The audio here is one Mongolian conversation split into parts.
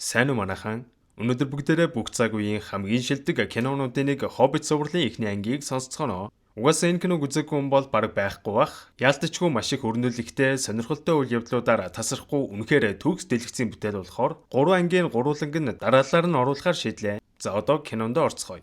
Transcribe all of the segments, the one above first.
Сайн уу манайхан? Өнөөдөр бүгдээрээ бүх цаг үеийн хамгийн шилдэг кинонуудын нэг Хоббит сурвалжын эхний ангийг сонсцгоно. Угаасаа энэ киног үзээгүй хүн бол бараг байхгүй бах. Яалтчгүй маш их өрнөлттэй, сонирхолтой үйл явдлуудаар тасрахгүй үнэхээр төгс дэлгэцийн бүтээл болохоор 3 ангийн гурванланг нь дараалалаар нь оруулахар шийдлээ. За одоо кинонд орцгоё.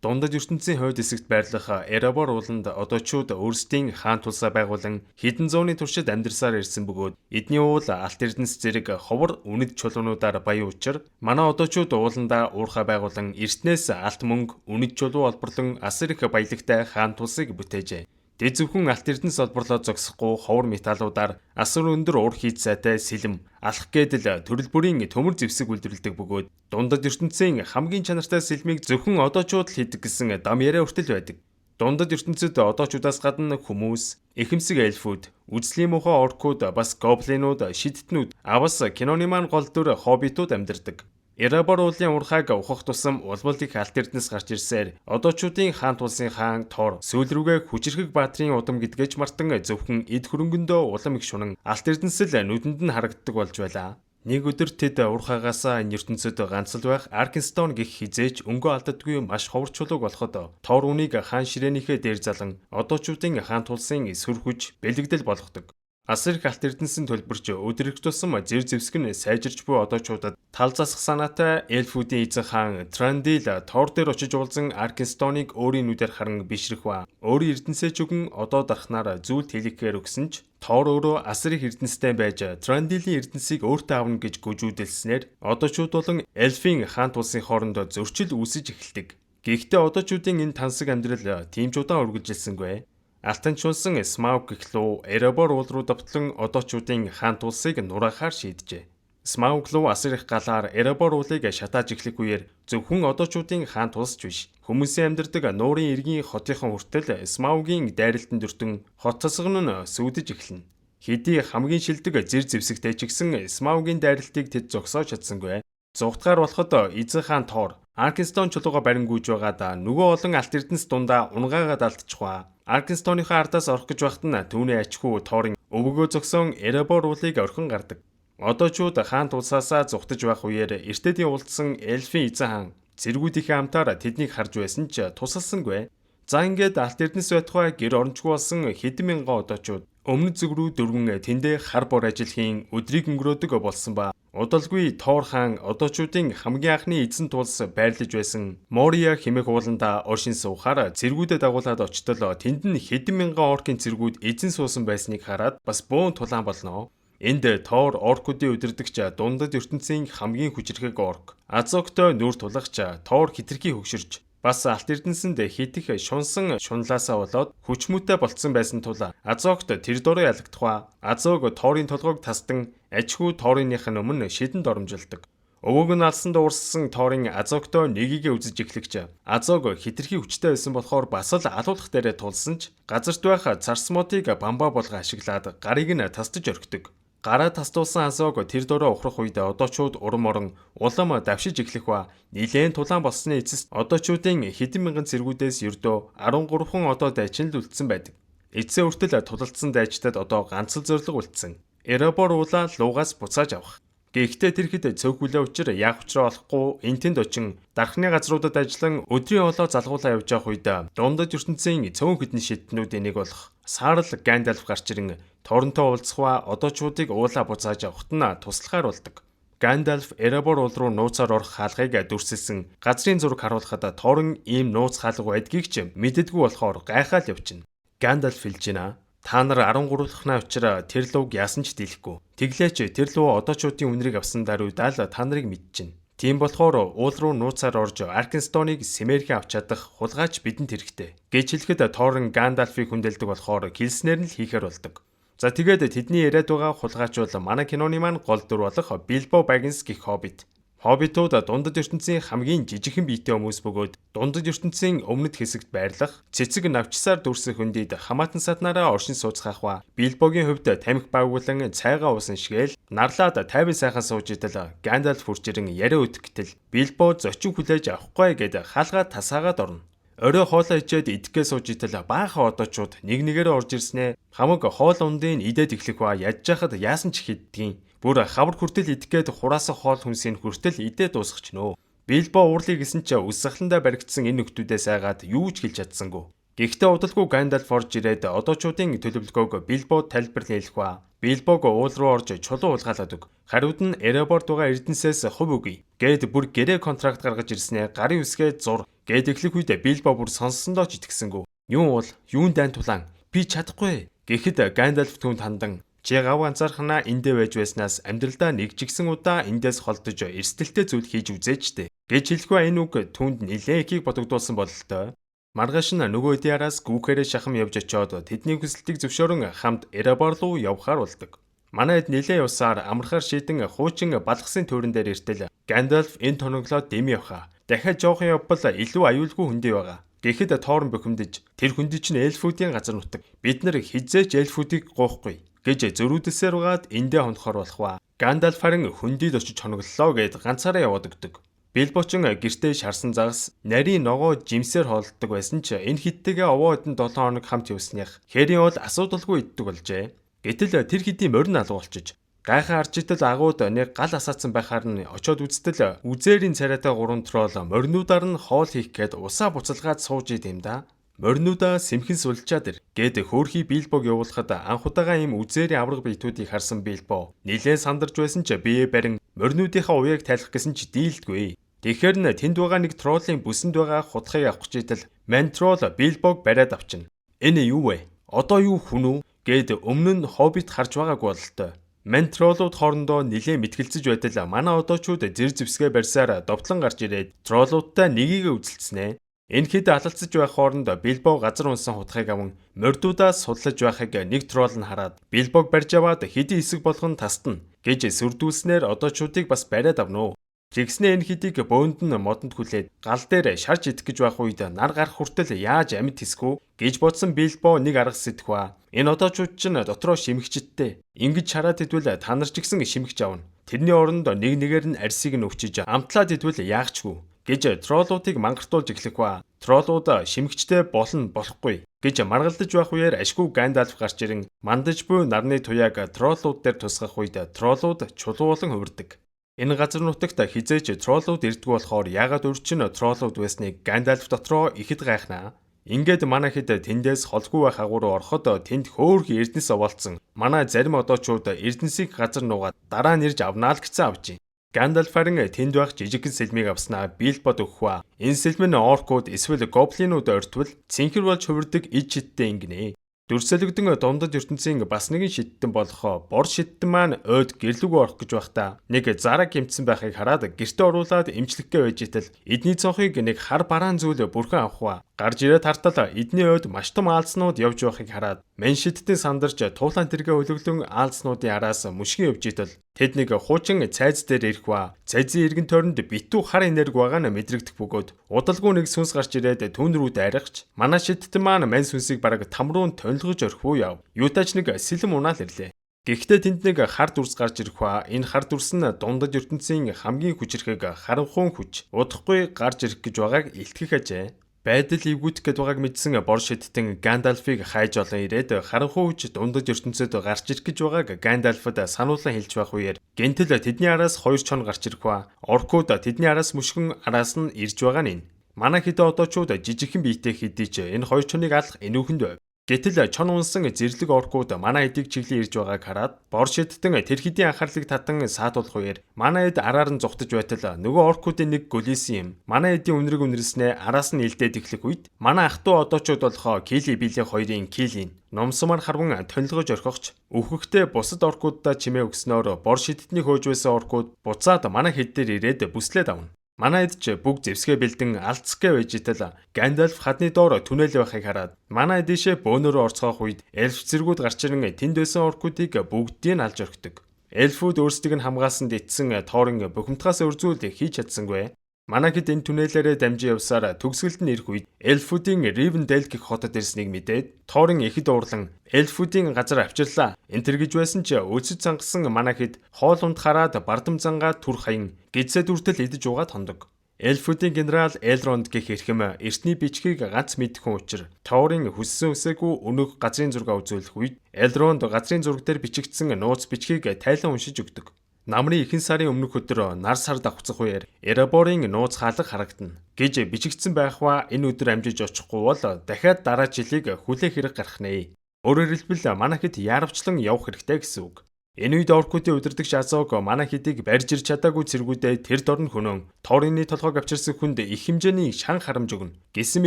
Дундад ертөнцийн хувьд хэсэгт байрлах Эребор ууланд одоочууд өөрсдийн хаан тулсаа байгуулан хэдэн зууны туршид амьдарсаар ирсэн бөгөөд эдний уул алт эрдэнэс зэрэг ховор үнэт чулуунуудаар баян учир манай одоочууд ууландаа уурхай байгуулан эртнээс алт мөнгө үнэт чулуу олборлон асар их баялагтай хаан тулсыг бүтээжээ. Дэд зөвхөн алт эрдэнэс олборлоо зогсохгүй ховор металлуудаар асар өндөр уур хийд сайтай сэлэм алах гэдэл төрөл бүрийн төмөр зэвсэг үйлдвэрлэдэг бөгөөд дундад ертөнцийн хамгийн чанартай сэлмийг зөвхөн одоочууд л хийдэг гэсэн дам яриа хүртэл байдаг. Дундад ертөнцид одоочудаас гадна хүмүүс, эхэмсэг эльфүүд, үзлийн мухай оркууд, бас гоблинууд, шидтнүүд, авас киноны маань гол дүр хоббитууд амьдардаг. Эребор уулын урхайг ухах тусам улмал их алт эрдэнэс гарч ирсээр одоочуудын хаан тулсын хаан Тор сүүл рүүгээ хүчирхэг баатрын удам гэдгээч мартан зөвхөн эд хөрөнгөндөө улам их шунан алт эрдэнэсэл нүдэнд нь харагддаг болж байлаа. Нэг өдөр тэд урхаагаас энэ ертөнцид ганц л байх Аркенстон гих хизээч өнгөө алддаггүй маш ховор чулууг болоход Тор үнийг хаан ширээнийхээ дээр залан одоочуудын хаан тулсын сүр хүч бэлэгдэл болгодог. Асар их алт эрдэнэсийн төлбөрч өдрөгч тусам зэр зэвсэг нь сайжирч буй одоочуудад тал засах санаатай эльфүүдийн эзэн хаан Трандил Тор дээр очиж уулзан Аркенстоныг өөрийн нүдээр харан бишрэх ба өөрийн эрдэнэсээ ч үгэн одоо дарахнаар зүйлт хэлэхээр өгсөн ч Тор өөрөө асар их эрдэнэстэй байж Трандилийн эрдэнэсийг өөртөө авна гэж гүжүүдэлснээр одоочууд болон эльфийн хаан тулсын хооронд зөрчил үүсэж эхэлдэг. Гэхдээ одоочуудын энэ тансаг амьдрал тийм ч удаан үргэлжилсэнгүй. Алтанчулсан Смауг гэхлүү Эребор уул руу давтлан одоочуудын хаан тулсыг нураахаар шийджээ. Смауг руу асар их галаар Эребор уулыг шатааж эхлэх үеэр зөвхөн одоочуудын хаан тулсч биш хүмүүсийн амьдардаг нуурын иргэн хотынхон хүртэл Смаугийн дайралтанд өртөн хот тосгон нь сүудэж эхэлнэ. Хэдий хамгийн шилдэг зэр зэвсэгтэй ч гэсэн Смаугийн дайралтыг тэд зогсоож чадсангүй. Зугтгаар болоход эзэн хаан Тор Аркенстон чулууга барингүйж байгаад нөгөө олон алт эрдэнэс дундаа унгаагаад алдчихваа. Аркенстоныхоо ардаас орох гэж байхад нь түүний ачхүү Торын өвгөө зогсон Эребор уулыг орхин гардаг. Одоочууд хаан тулсаасаа зүхтэж байх үеэр эртэдийн уулдсан эльфийн эзэн хаан зэргүүдийнхээ амтаар тэднийг харж байсан ч тусалсангүй. За ингээд алт эрдэнэс байтугай гэр орончгүй болсон хэдэн мянган одоочууд өмнөд зүг рүү дөрвөн тэндээ хар бор ажилхийн өдрийг өнгөрөөдөг болсон ба удалгүй Тор хаан одоочуудын хамгийн анхны эзэн тулс байрлаж байсан Мория хэмээх ууланда оршин суухаар зэргүүдэд дагуулад очтол тэнд нь хэдэн мянган оркийн зэргүүд эзэн суусан байсныг хараад бас бөөн тулаан болно. Энд Тор оркуудын удирдагч дундад ертөнцийн хамгийн хүчирхэг орк Азогтой нүүр тулгч Тор хитрхи хөгширч бас алт эрдэнэсэнд хитэх шунсан шунлаасаа болоод хүчмүтэй болцсон байсан тул Азогт тэр дурын ялагдах ба Азог Торын толгойг тасдан ачхүү Торыных нь өмнө шидэнд оромжилдог. Өвөг нь алсан дуурсан Торын Азогтой нэгийг үзэж эхлэгч Азог хитрхи хүчтэй байсан болохоор бас л алуулах дээрээ тулсан ч газарт байх царсмуудыг бамбаа болго ашиглаад гарыг нь тасдаж орхидог. Гараа тастуулсан Азог тэр дөрөө ухрах үед одоочууд урам орон улам давшиж эхлэх ба нилээн тулаан болсны эцэст одоочуудын хэдэн мянган зэргүүдээс ердөө 13 одоо дайчин л үлдсэн байдаг. Эцсээ хүртэл тулалдсан дайчдад одоо ганц л зориг үлдсэн. Эребор уулаа луугаас буцааж авах. Гэхдээ тэр хэд цөөх хүлээ учир яах учраа олохгүй энтэнд очин дархны газруудад ажиллан өдрийн олоо залгуулаа явж явах үед дундад ертөнцийн цөөн хэдэн шидтнүүдийн нэг болох Саарл Гандальф гарч ирэн Торнтой уулзах ба одоочуудыг уулаа буцааж авахт нь туслахаар болдог. Гандальф Эребор уул руу нууцаар орох хаалгыг дүрсэлсэн газрын зураг харуулхад Торн ийм нууц хаалга байдгийг ч мэддэггүй болохоор гайхаад явчихна. Гандальф хэлж байна. Та нар 13 дахь учраа тэр лууг яасан ч дийлэхгүй. Тэглээч тэр луу одоочуудын үнэрийг авсан даруйдаа л та нарыг мэдчихнэ. Тийм болохоор уул руу нууцаар орж Аркенстоныг Сэмэрхэ авч чадах хулгайч бидэнд хэрэгтэй. Гэж хэлэхэд Торн Гандальфыг хүндэлдэг болохоор хэлснээр нь л хийхээр болдог. За тэгээд тэдний яриад байгаа хулгайч бол манай киноны маань гол дүр болох Билбо Баггинс гэх хоббит. Хоббитууд дундад ертөнцийн хамгийн жижигхэн биетэй хүмүүс бөгөөд дундад ертөнцийн өмнөд хэсэгт байрлах цэцэг навчсаар дүрсэх хөндөд хамаатан саднараа оршин сууцгаах ба Билбогийн хувьд тамхи байгуулан цайгаа уусан шигээл нарлаад тайван сайхан сууж идэл Гандальф хурж ирэн яриа өдөх гэтэл Билбо зочин хүлээж авахгүй гэд хаалгаа тасаагаад орно. Орой хоолоо ичээд идэхгээ сууж итэл баахан одоочууд нэг нэгээрээ орж ирснээ хамаг хоол ундын идээд эхлэх ба ядж яхад яасан ч хиддгийн. Бүр хавар хүртэл идэхгээд хураасан хоол хүнсийн хүртэл идээд дуусчихнөө. Билбо уурлыг гисэн ч үс сахландаа баригдсан энэ нөхдүүдээс айгаад юу ч хэлж чадсангүй. Гэхдээ удалгүй Гандальф орж ирээд одоочуудын төлөвлөгөөг Билбод тайлбарлан хэлэх ба Билбог уул руу орж чулуу улгаалаад өг. Хариуд нь Эреборд байгаа эрдэнсээс хувь үгүй. Гээд бүр гэрээ контракт гаргаж ирснээр гарын үсгээ зур. Гээд эхлэх үед Билбо бүр сонссондоо ч итгэсэнгүй. Юун юун дайн тулаан би чадахгүй. Гэхэд Гандальф түүнд хандан чи гав ганцаархнаа эндээ байж байснаас амьдралдаа нэг ч ихсэн удаа эндээс холдож эрсдэлтэй зүйл хийж үзээчтэй. Гэж хэлэхгүй энэ үг түүнд нилээн ихийг бодогдуулсан бололтой. Маргааш нь нөгөө эдийн араас гүүхээрээ шахам явж очиод тэдний хүсэлтийг зөвшөөрөн хамт Эребор руу явхаар болдог. Манай хэд нилээн явсаар амархаар шийдэн хуучин балгасын төрөн дээр иртэл Гандальф энэ тоноглоод дэм явха. Дахиад жоохон явбал илүү аюулгүй хүндий байгаа. Гэхэд тоорн бухимдаж тэр хүндий чинь эльфүүдийн газар нутаг. Бид нар хизээч эльфүүдийг гоохгүй гэж зөрүүдсээр угаад эндээ хонохоор болох ба. Гандальф харин хүндийд очиж хоноглолоо гэд ганцаараа яваад өгдөг. Билбочин гэртээ шарсан загас нарийн ногоо жимсээр хоолддог байсан ч энэ хиттэйгээ овоо хэдэн 7 хоног хамт явсных хэрийн бол асуудалгүй иддэг болжээ. Гэтэл тэр хэдийн морин алга болчиж гайхаа харж идэл агууд нэг гал асаацсан байхаар нь очиод үзтэл үзээрийн царайтай 3 трол моринуудаар нь хоол хийх гээд усаа буцалгаад сууж идэм да. Моринуудаа сэмхэн сулчаад ир гээд хөөрхий Билбог явуулахад анх удаага ийм үзээрийн авраг биетүүдийг харсан Билбо нилээн сандарч байсан ч бие барин моринуудынхаа уяаг тайлах гэсэн ч дийлдэггүй. Тэгэхээр нь тэнд байгаа нэг троллын бүсэнд байгаа хутгыг авах гэж идэл ман тролл Билбог бариад авчина. Энэ юу вэ? Одоо юу хүн үү? Гээд өмнө нь хоббит харж байгаагүй бололтой. Ман троллууд хоорондоо нилээн мэтгэлцэж байтал манай одоочууд зэр зэвсгээ барьсаар довтлон гарч ирээд троллуудтай нэгийг үзэлцснэ. Энэ хэд алалцж байх хооронд Билбо газар унсан хутгыг аван мордуудаас судлаж байхыг нэг тролл нь хараад Билбог барьж аваад хэдий хэсэг болгон тастна гэж сүрдүүлснээр одоочуудыг бас бариад авноо. Тэгснэ энэ хэдийг бөөнд нь модонд хүлээд гал дээр шарж идэх гэж байх үед нар гарах хүртэл яаж амьд тэсгүү гэж бодсон Билбо нэг арга сэтгэх ба. Энэ одоочууд ч дотроо шимэгчдтэй. Ингэж хараад идвэл та нар ч гэсэн шимэгч авна. Тэрний оронд нэг нэгээр нь арсыг нь өвчиж амтлаад идвэл яахчгүй гэж троллуудыг мангартуулж эхлэх ба. Троллууд шимэгчтэй болно болохгүй гэж маргалдаж байх үеэр ашгүй Гандальф гарч ирэн мандаж буй нарны туяаг троллууд дээр тусгах үед троллууд чулуулан хувирдаг. Энэ газар нутагт хизээч троллууд ирдэг болохоор яагаад өрчин троллууд байсныг Гандальф дотроо ихэд гайхнаа. Ингээд манай хэд тэндээс холгүй байх агуур ороход тэнд хөөрхи эрдэнэс овоолцсон. Манай зарим одоочууд эрдэнсийг газар нуугаад дараа нь ирж авнаа л гэсэн авчи. Гандальф харин тэнд байх жижигхэн сэлмийг авснаа Билбод өгөх ба. Энэ сэлмэн оркууд эсвэл гоблинууд ортвол цэнхэр болж хувирдаг ид шидтэй ингэнэ. Дүрсэлэгдэн дундад ертөнцийн бас нэгэн шидтэн болох бор шидтэн маань ойд гэрлүүг орох гэж байхдаа нэг зараг гимтсэн байхыг хараад гэртээ оруулаад эмчлэхгээ байж итэл эдний цонхыг нэг хар бараан зүйл бүрхэн авах ба. Гарч ирээд хартал эдний ойд маш том аалзнууд явж байхыг хараад мэн шидтэн сандарч туулаан тэргээ хөлөглөн аалзнуудын араас мөшгөн явж итэл тэд нэг хуучин цайз дээр ирэх ба. Цайзын эргэн тойронд битүү хар энерги байгаа нь мэдрэгдэх бөгөөд удалгүй нэг сүнс гарч ирээд түүн рүү дайрахч манай шидтэн маань мэн сүнсийг бараг тамруун тонилгож орхив яв. Юутаач нэг сэлэм унаал ирлээ. Гэхдээ тэнд нэг хар дүрс гарч ирэх ба. Энэ хар дүрс нь дундад ертөнцийн хамгийн хүчрэхэг харанхуун хүч удахгүй гарч ирэх гэж байгааг илтгэх ажээ. Байдал эвгүйдэх гээд байгааг мэдсэн бор шидтэн Гандальфыг хайж олон ирээд харанхуй хүч дундад ертөнцөд гарч ирэх гэж байгааг Гандальфд сануулсан хэлж байх үеэр гэнтэл тэдний араас 2 чон гарч ирэх ба. Оркууд тэдний араас мөшгөн араас нь ирж байгаа нь энэ. Манай хэд одоочууд жижигхэн биетэй хэдий ч энэ 2 чоныг алах энүүхэнд байв. Гэтэл чон унсан зэрлэг оркууд манай эдийг чиглэн ирж байгааг хараад бор шидтэн тэр хэдийн анхаарлыг татан саатуулах үеэр манай эд араар нь зүхтэж байтал нөгөө оркуудын нэг гөлийсэн юм. Манай эдийн үнэрэг үнэрснээ араас нь илдээд эхлэх үед манай ах トゥ одоочууд болохоо Кили билийн хоёрын Килин номсомар харван тонилгож орхигч өвхөгтэй бусад оркуудаа чимээ өгснөөр бор шидтний хөөж байсан оркууд буцаад манай хэд дээр ирээд бүслээд авна. Манай эд ч бүгд зэвсгээ бэлдэн алдцгээ байж итэл Гандальф хадны доор түнэл байхыг хараад манай эдийшээ бөөнөрөө орцгоох үед эльф зэргүүд гарч ирэн тэнд байсан оркуудыг бүгдийг нь алж орхидог. Эльфүүд өөрсдийг нь хамгаалсанд итсэн тоорын бухимдгаас өрзүүл хийж чадсангүй. Манай хэд энэ түнэлээрээ дамжин явсаар төгсгөлд нь ирэх үед эльфүүдийн Ривендell гэх хотод ирснийг мэдээд тоорын ихэд уурлан эльфүүдийн газар авчирлаа. Энтэр гэж байсан ч өөцөж цангасан манай хэд хоол унд хараад бардам зангаа түр хаян гидсэд үртэл идэж уугаад хондог. Эльфүүдийн генерал Элронд гэх эрхэм эртний бичгийг ганц мэдэх хүн учир Торын хүссэн үсээгүй өнөөх газрын зураг үзүүлэх үед Элронд газрын зураг дээр бичигдсэн нууц бичгийг тайлан уншиж өгдөг. Намрын ихэнх сарын өмнөх өдөр нар сар давхцах үеэр Эреборын нууц хаалга харагдана гэж бичигдсэн байх ба энэ өдөр амжиж очихгүй бол дахиад дараа жилийг хүлээх хэрэг гарах нэ. Өөрөөр хэлбэл манай хэд яарвчлан явах хэрэгтэй гэсэн үг. Энэ үед оркуудын удирдагч Азог манай хэдийг барьж ирч чадаагүй цэргүүдээ тэр дорн хөнөн Торины толгойг авчирсан хүнд их хэмжээний шан харамж өгнө гэсэн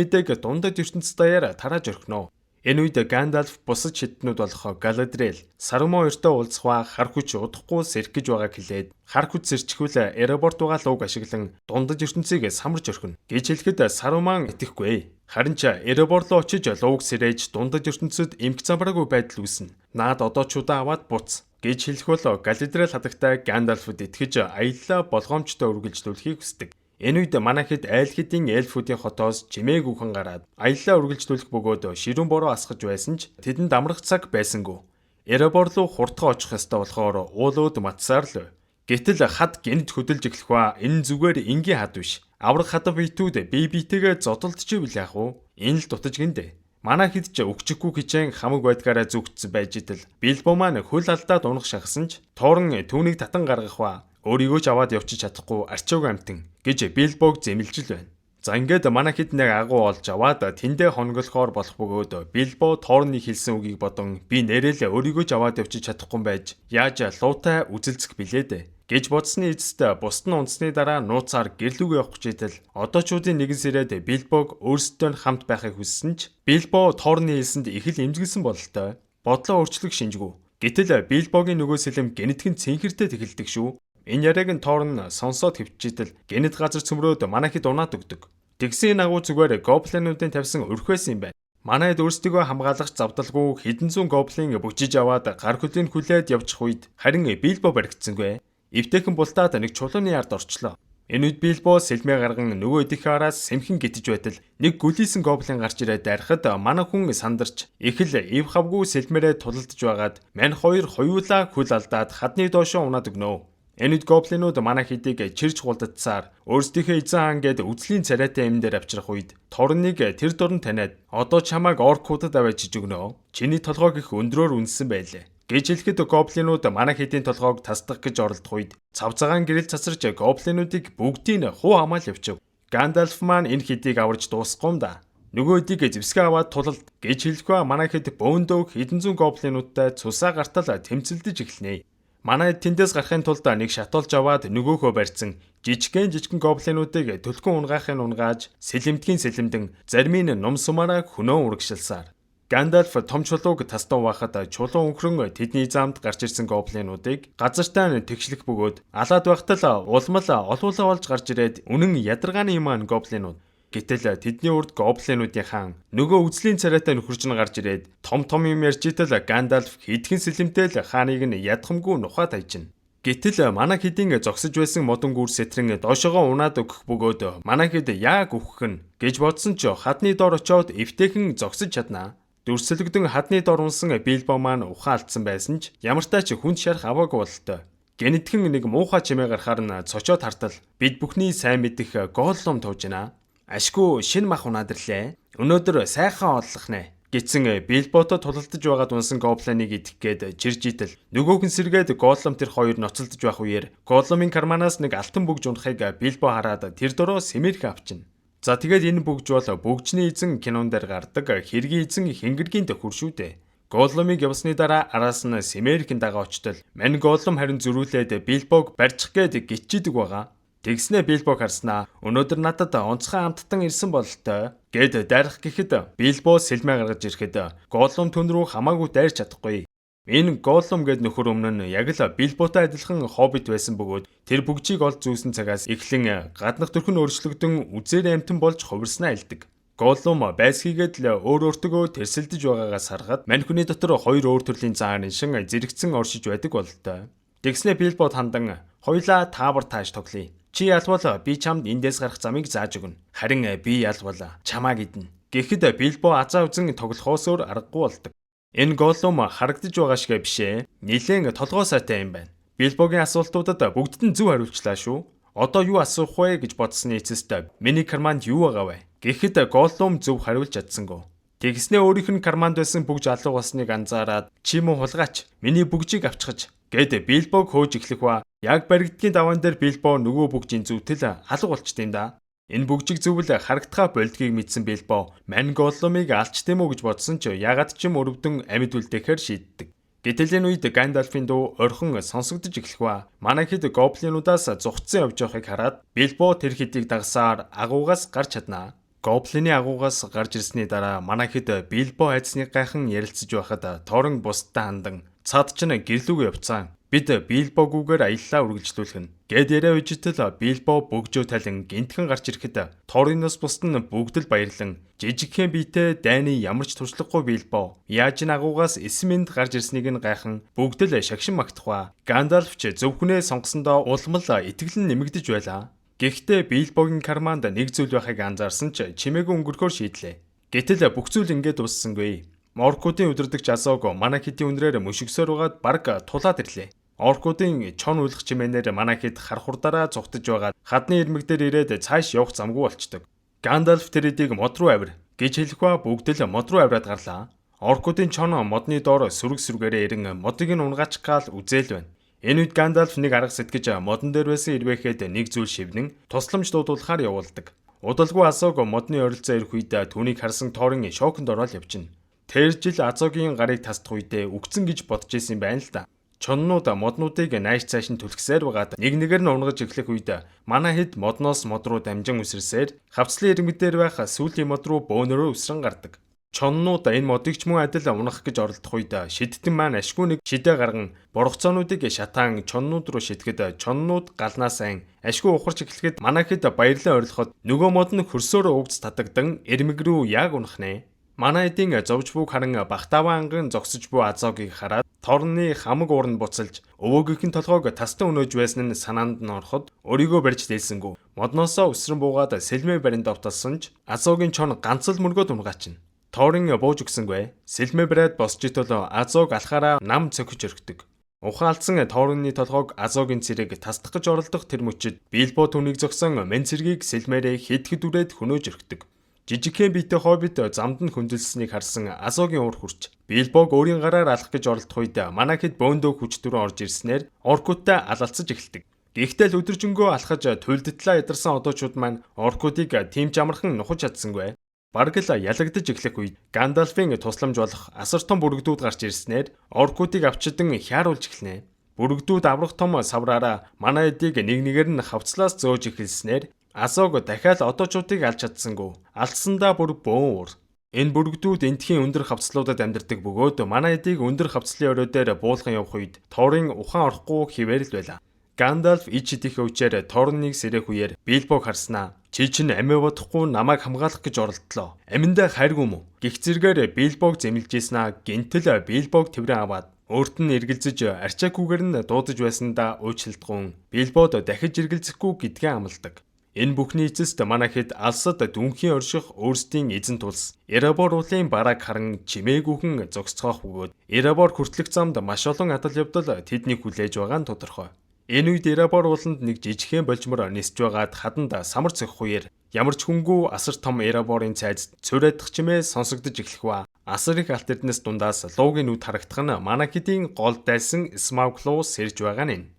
мэдээг дундад ертөнцийн даяар тарааж орхино. Энэ үед Гандальф бусад шиднүүд болох Галадриэл, Саруман хоёртой уулзах ба хар хүч удахгүй сэрэх гэж байгааг хэлээд хар хүч сэрчихвэл Эреборт байгаа луг ашиглан дундад ертөнцийг самарж орхино гэж хэлэхэд Саруман итгэхгүй. Харин ч Эреборт руу очиж луг сэрээж дундад ертөнцид эмх замбраагүй байдал үүснэ. Наад одоочудаа аваад буц гэж хэлэх бол Галадриэл хадагтай Гандальфд итгэж аяллаа болгоомжтой үргэлжлүүлэхийг хүсдэг. Энэ үед манай хэд айл хэдийн эльфүүдийн хотоос чимээг үхэн гараад аяллаа үргэлжлүүлэх бөгөөд ширүүн бороо асгаж байсан ч тэдэнд амрах цаг байсангүй. Эребор руу хурдхан очих ёстой болохоор уулууд матсаар л. Гэтэл хад гинт хөдөлж эхлэх ба энэ зүгээр энгийн хад биш. Аврах хадав битүүд бие биетэйгээ зодтолдчихвэл яах вэ? Энэ л дутаж гиндэ. Манай хэд ч өгчихгүй хичээн хамаг байдгаараа зүгтсэн байж идэл Билбо маань хөл алдаад унах шахсан ч Торн түүнийг татан гаргах ба өөрийгөө ч аваад явчих чадахгүй арчууг амтэн гэж Билбог зэмлэж л байна. За ингээд манай хэд нэг агуу олж аваад тэндээ хонголохоор болох бөгөөд Билбо Торны хэлсэн үгийг бодон би нэрэл өөрийгөө ч аваад явчих чадахгүй байж яаж луутай үзэлцэх билээ дээ гэж бодсны эцэст бусд нь унтсны дараа нууцаар гэрлүүгээ явах гэж идэл одоочуудын нэгэн сэрээд Билбог өөрсдөө нь хамт байхыг хүссэн ч Билбо Торны хэлсэнд их л эмзэглсэн бололтой. Бодлоо өөрчлөх шинжгүй. Гэтэл Билбогийн нөгөө сэлэм генетхэн цэнхэртэй тэгэлдэг шүү. Энэ яриаг нь Торн сонсоод хөвчжидэл генет газар цөмрөөд манай хэд унаад өгдөг. Тэгсэн агуу зүгээр гоблинуудын тавьсан өрхвэс юм байна. Манайд өөрсдийгөө хамгаалах завдалгүй хэдэн зуун гоблин бүжиж аваад гар хөлийн хүлээд явчих үед харин Билбо баригдсангүй. Эвтэйхэн бултаад нэг чулууны ард орчлоо. Энэ үед Билбо сэлмээ гарган нөгөө идэх араас сэмхэн гитэж байтал нэг гүлийсэн гоблин гарч ирээд дайрахад манай хүн сандарч их л ив хавгүй сэлмээрээ тулалдж байгаад мань хоёр хоёулаа хүл алдаад хадны доошоо унаад өгнө. Энэ үед гоблинууд манай хэдийг чирч гулдацсаар өөрсдийнхөө эзэн хаан гээд үзлийн царайтай юм дээр авчрах үед Торныг тэр дорн таниад одоо чамайг оркуудад аваачиж өгнө. Чиний толгойг их өндрөөр үнсэн байлээ гэж хэлэхэд гоблинууд манай хэдийн толгойг тасдах гэж оролдох үед цавцагаан гэрэл цацарч гоблинуудыг бүгдийг хуу хамаал явчихв. Гандальф маань энэ хэдийг аварж дуусахгүй юм да. Нөгөө хэдийг зэвсгээ аваад тулалд гэж хэлэхгүй манай хэд бөөндөө хэдэн зуун гоблинуудтай цусаа гартал тэмцэлдэж эхэлнэ. Манай тэндээс гарахын тулд нэг шатуулж аваад нөгөөхөө барьсан жижигхэн гоблинуудыг төлхөн унгаахын унгааж сэлэмдгийн сэлэмдэн зарим нь ном сумаараа хөнөө урагшилсаар Гандальф том чулууг тастан байхад чулуу өнгөрөн тэдний замд гарч ирсэн гоблинуудыг газартаа тэгшлэх бөгөөд алаад байхтал улмал олуулаа болж гарч ирээд үнэн ядаргааны юм аан гоблинууд. Гэтэл тэдний урд гоблинуудын хаан нөгөө үзлийн царайтай нөхөрч нь гарч ирээд том юм ярьж итэл Гандальф хэдхэн сэлэмтэл хааныг нь ядхамгүй нухаад хайчна. Гэтэл манай хэдийн зогсож байсан модон гүр сэтрэн доошогоо унаад өгөх бөгөөд манай хэд яг өгөх нь гэж бодсон ч хадны дор очиод эвтэйхэн зогсож чаднаа. Дүрслэгдэн хадны дор унсан Билбо маань ухаан алдсан байсан ч ямартай ч хүнд шарах аваагүй бололтой. Гэнэтхэн нэг муухай чимээ гарахаар нь цочоод хартал бид бүхний сайн мэдих Голлум тууж байна. Ашгүй шинэ мах унаад ирлээ. Өнөөдөр сайхан оллох нэ гэсэн Билбото тулалдаж байгаад унсан гоблиныг идэх гээд жирж идэл нөгөөх нь сэргээд Голлум тэр хоёр ноцолдож байх үеэр Голлумын карманаас нэг алтан бүгж унахыг Билбо хараад тэр дөрөө сэмэрх авчина. За тэгээд энэ бүгж бол бүгжний эзэн кинон дээр гардаг хэргийн эзэн хингэргийн төхөр шүү дээ. Голлумыг явсны дараа араас нь сэмэрхэн дагаа очтол мань Голлум харин зөрүүлээд Билбог барьчих гээд гिचчидэг байгаа. Тэгснэ Билбог харснаа өнөөдөр надад онцгой амттан ирсэн бололтой гэд дайрах гэхэд Билбо сэлмээ гаргаж ирэхэд Голлум түн рүү хамаагүй дайрч чадахгүй. Энэ Голлум гэд нөхөр өмнө нь яг л Билботой адилхан хоббит байсан бөгөөд тэр бүгжийг олж зүүсэн цагаас эхлэн гаднах төрхөн өөрчлөгдөн үзээр амтан болж хувирснаа хэлдэг. Голлум байсгийгээд л өөртөө тэрсэлдэж байгаагаас харахад мань хүний дотор хоёр өөр төрлийн зан шин зэрэгцэн оршиж байдаг бололтой. Тэгснэ Билбод хандан хоёлаа таавар тааж тоглоё. Чи ялвал би чамд эндээс гарах замыг зааж өгнө. Харин би ялвал чамаа гиднэ. Гэхэд Билбо азаа үзэн тоглохоос өөр аргагүй болдог. Энэ Голлум харагдаж байгаа шиг бишээ. Нилээн толгой сайтай юм байна. Билбогийн асуултуудад бүгдд нь зөв хариулчлаа шүү. Одоо юу асуух вэ гэж бодсны эцэст миний карманд юу байгаа вэ? Гэхэд Голлум зөв хариулж чадсангүй. Тэгснээ өөрийнх нь карманд байсан бүгж алга болсныг анзаараад "Чи мөн хулгайч, миний бүгжийг авчихаж" гэд Билбог хөөж эхлэх ба яг баригдгийн даваан дээр Билбо нөгөө бүгжийн зүвтэл алга болчт юм да. Энэ бүгжиг зөвл харагдхаа болдгийг мэдсэн Билбо "Мань Голлумыг алчт юм уу" гэж бодсон ч ягаад ч юм өрөвдөн амьд үлдээхээр шийддэг. Гэтэл энэ үед Гандальфын дуу орхон сонсогдож эхлэх ба манай хэд гоблинуудаас зугтсан явж байгааг хараад Билбо тэр хэдийг дагсаар агуугаас гарч чаднаа. Гоблины агуугаас гарч ирсний дараа манай хэд Билбо айдсны гайхан ярилцаж байхад Торн бусдаа хандан "Цаад ч гэрлүүгээ явцсан. Бид Билбогүүгээр аяллаа үргэлжлүүлэх нь" гэд яриа үжитэл Билбо бөгжөө талин гинтхэн гарч ирэхэд Торноос бусд нь бүгд л баярлан жижигхэн биетэй дайны ямар ч туршлагагүй Билбо яаж н агуугаас эсмэнд гарч ирснийг нь гайхан бүгд л шагшин магтахва. Гандальф ч зөвхнээ сонгосондоо улмал итгэлэн нэмэгдэж байлаа. Гэхдээ Билбогийн карманд нэг зүйл байхыг анзаарсан ч чимээгүй өнгөрөхөөр шийдлээ. Гэтэл бүх зүйл ингээд дууссангүй. Оркуудын удирдагч Азог манай хэдийн үнрээр мөшгсөөр угаад баг тулаад ирлээ. Оркуудын чон уйлах чимээнээр манай хэд хар хурдаараа зүгтэж байгаад хадны ирмэг дээр ирээд цааш явах замгүй болчдөг. Гандальф тэр эдийг мод руу авир гэж хэлэх ба бүгд л мод руу авираад гарлаа. Оркуудын чон модны доор сүргээрээ ирэн модыг нь унгаачихгаал үзээл байна. Энэ үед Гандальф нэг арга сэтгэж модон дээр байсан ирвэхэд нэг зүйл шивнэн тусламж дуудуулахаар явуулдаг. Удалгүй Азог модны ойролцоо ирэх үед түүнийг харсан Торн шоконд ороод явчихна. Тэр жил Азогийн гарыг тасдах үедээ үгцэн гэж бодож исэн юм байна л да. Чоннууд моднуудыг нааш цааш нь түлхсээр байгаад нэг нэгээр нь унгаж эхлэх үед манай хэд модноос мод руу дамжин үсэрсээр хавцлын ирмэг дээр байх сүүлийн мод руу бөөнөрөө үсрэн гардаг. Чоннууд энэ модыг ч мөн адил унах гэж оролдох үед шидтэн маань ашгүй нэг шидэ гарган боргоцоонуудыг шатаан чоннууд руу шитгэхэд чоннууд галнаа сайн ашгүй ухарч эхлэхэд манай хэд баярлан орилоход нөгөө мод нь хөрсөөр өвгц татагдан ирмэг рүү яг унах нэ. Манай эдийн зовж буг харан бахтаваа анган зогсож буй Азогийг хараад Торны хамаг ууранд буцалж өвөөгийнхэн толгойг тастан өнөөж байсан нь санаанд нь ороход өөрийгөө барьж дэлсэнгүү. Модноосоо өсрөн буугаад сэлмээ баринд давталсан ч Азогийн чон ганц л мөргөд унгаачна. Торн бууж өгсөнгүй. Сэлмээ бариад босч итол Азог алхаараа нам цохиж өргөдөг. Ухаалцсан Торны толгойг Азогийн цэрэг тасдах гэж оролдох тэр мөчид Билбо түүнийг зогсон мен цэргийг сэлмээрээ хэд дүрээд хөнөөж өргөдөг. Жижигхэн биетэй хоббит замд нь хөндлөснийг харсан Азогийн уур хурч Билбог өөрийн гараар алах гэж оролдох үед манай хэд бөөндөө хүч төрөө орж ирснээр оркуудтай алалцаж эхэлдэг. Гэхдээ л өдөржингөө алхаж туйлдтлаа ядарсан одоочууд маань оркуудыг тийм ч амархан нухаж чадсангүй. Бараг л ялагдаж эхлэх үед Гандальфын тусламж болох асар том бүрэгдүүд гарч ирснээр оркуудыг авчидан хяаруулж эхэлнэ. Бүрэгдүүд аврах том савраараа манай эдийг нэг нэгээр нь хавцлаас зөөж эхэлснээр Азог дахиад одоочуудыг алж чадсангүй. Алдсандаа бүр бөөн уур. Энэ бүрэгдүүд энтхийн өндөр хавцлуудад амьдардаг бөгөөд манай эдийг өндөр хавцлын орой дээр буулган явах үед Торын ухаан орохгүй хിവэр л байлаа. Гандальф ич идэх өвчээр Торныг сэрэх үеэр Билбог харснаа. "Чи чинь амиа бодохгүй намайг хамгаалах гэж оролдлоо. Аминдаа хайргүй мө?" гэх зэргээр Билбог зэмлэж ийснаа гинтэл Билбог тэврэн аваад өөрт нь эргэлзэж арчаагүйгээр нь дуудаж байсандаа уучлалтгүйн Билбод дахиж эргэлзэхгүй гэдгээ амладаг. Энэ бүхний эцэст манай хэд алсад дүнхийн орших өөрсдийн эзэн тулс Эребор уулын барааг харан чимээгүйхэн зогсцоох бөгөөд Эребор хүртэлх замд маш олон адал явдал тэднийг хүлээж байгаа нь тодорхой. Энэ үед Эребор ууланд нэг жижигхэн болжмор нисж байгаад хаданд самар цохих үеэр ямар ч хүнгүй асар том Эреборын цайзд цуурайдах чимээ сонсогдож эхлэх ба асар их алт эрдэнэс дундаас луугийн нүд харагдах нь манай хэдийн гол дайсан Смауглуу сэрж байгаа нь.